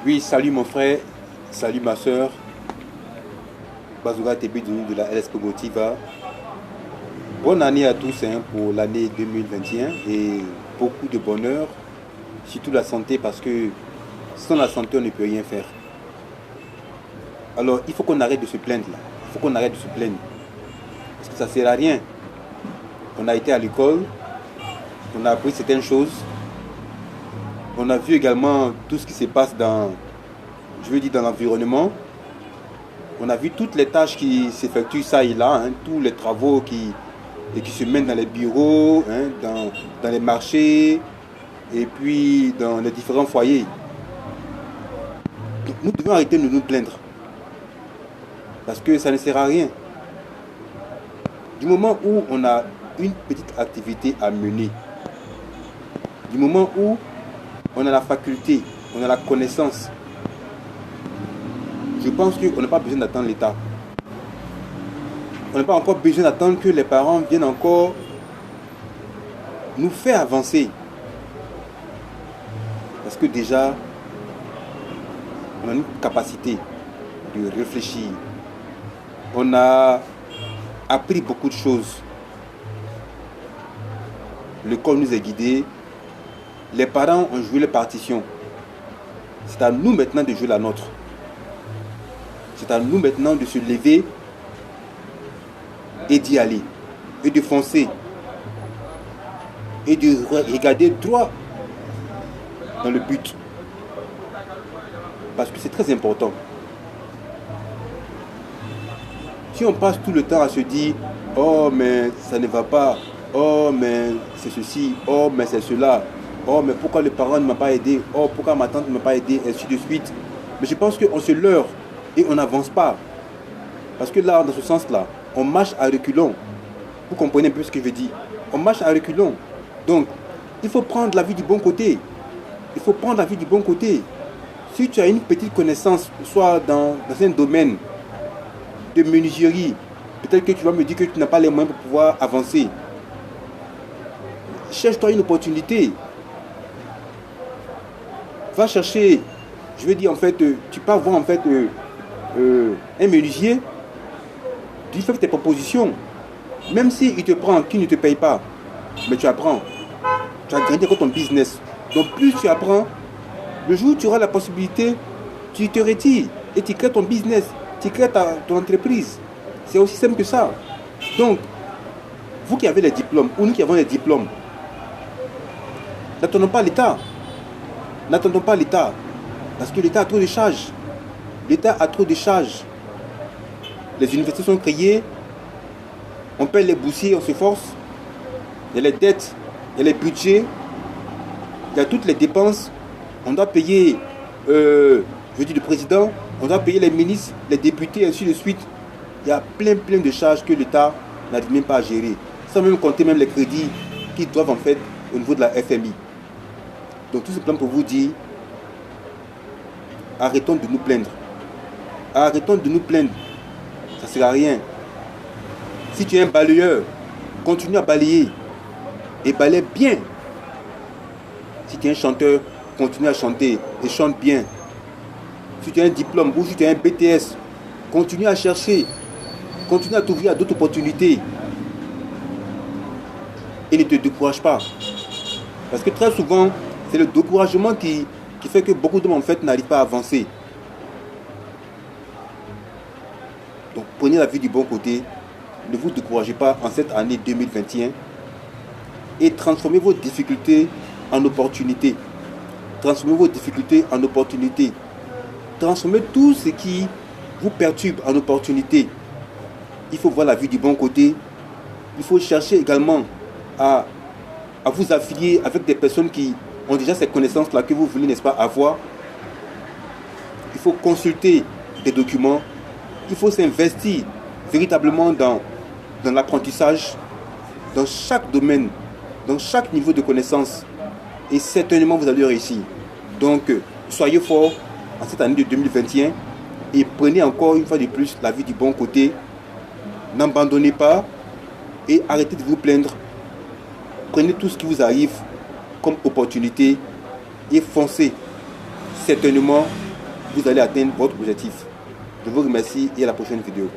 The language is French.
Oui, salut mon frère, salut ma soeur. Bazouga TB de la LSP Motiva. Bonne année à tous pour l'année 2021 et beaucoup de bonheur, surtout la santé parce que sans la santé on ne peut rien faire. Alors il faut qu'on arrête de se plaindre là. Il faut qu'on arrête de se plaindre. Parce que ça ne sert à rien. On a été à l'école, on a appris certaines choses. On a vu également tout ce qui se passe dans l'environnement. On a vu toutes les tâches qui s'effectuent ça et là, tous les travaux qui se mènent dans les bureaux, dans les marchés et puis dans les différents foyers. Donc, nous devons arrêter de nous plaindre parce que ça ne sert à rien. Du moment où on a une petite activité à mener, du moment où on a la faculté, on a la connaissance, je pense qu'on n'a pas besoin d'attendre l'État. On n'a pas encore besoin d'attendre que les parents viennent encore nous faire avancer. Parce que déjà, on a une capacité de réfléchir. On a appris beaucoup de choses. L'école nous a guidés. Les parents ont joué les partitions. C'est à nous maintenant de jouer la nôtre. C'est à nous maintenant de se lever et d'y aller. Et de foncer. Et de regarder droit dans le but. Parce que c'est très important. Si on passe tout le temps à se dire « Oh, mais ça ne va pas. Oh, mais c'est ceci. Oh, mais c'est cela. Oh, mais pourquoi le parent ne m'a pas aidé? Oh, pourquoi ma tante ne m'a pas aidé? » Ainsi de suite. Mais je pense qu'on se leurre et on n'avance pas. Parce que là, dans ce sens-là, on marche à reculons. Vous comprenez un peu ce que je dis. On marche à reculons. Donc, il faut prendre la vie du bon côté. Il faut prendre la vie du bon côté. Si tu as une petite connaissance, soit dans un domaine de menuiserie, peut-être que tu vas me dire que tu n'as pas les moyens pour pouvoir avancer. Cherche-toi une opportunité. Va chercher, je veux dire en fait, tu peux avoir en fait un menuisier, tu fais tes propositions. Même s'il te prend, qu'il ne te paye pas, mais tu apprends. Tu as grandi ton business. Donc plus tu apprends, le jour où tu auras la possibilité, tu te retires et tu crées ton business, tu crées ton entreprise. C'est aussi simple que ça. Donc, vous qui avez les diplômes, ou nous qui avons les diplômes, n'attendons pas l'État. N'attendons pas l'État. Parce que l'État a trop de charges. L'État a trop de charges. Les universités sont créées. On paye les boursiers, on se force. Il y a les dettes, il y a les budgets. Il y a toutes les dépenses. On doit payer le président. On doit payer les ministres, les députés, ainsi de suite. Il y a plein de charges que l'État n'arrive même pas à gérer. Sans même compter même les crédits qui doivent en fait au niveau de la FMI. Donc tout simplement pour vous dire, arrêtons de nous plaindre. Arrêtons de nous plaindre. Ça ne sert à rien. Si tu es un balayeur, continue à balayer. Et balaye bien. Si tu es un chanteur, continue à chanter et chante bien. Si tu as un diplôme ou si tu as un BTS, continue à chercher. Continue à t'ouvrir à d'autres opportunités. Et ne te décourage pas. Parce que très souvent, c'est le découragement qui fait que beaucoup d'hommes en fait n'arrivent pas à avancer. Donc prenez la vie du bon côté. Ne vous découragez pas en cette année 2021. Et transformez vos difficultés en opportunités. Transformez vos difficultés en opportunités. Transformez tout ce qui vous perturbe en opportunités. Il faut voir la vie du bon côté. Il faut chercher également à vous affilier avec des personnes qui ont déjà ces connaissances-là que vous voulez, n'est-ce pas, avoir. Il faut consulter des documents. Il faut s'investir véritablement dans l'apprentissage, dans chaque domaine, dans chaque niveau de connaissance. Et certainement, vous allez réussir. Donc, soyez forts en cette année de 2021 et prenez encore une fois de plus la vie du bon côté. N'abandonnez pas et arrêtez de vous plaindre. Prenez tout ce qui vous arrive comme opportunité et foncez. Certainement, vous allez atteindre votre objectif. Je vous remercie et à la prochaine vidéo.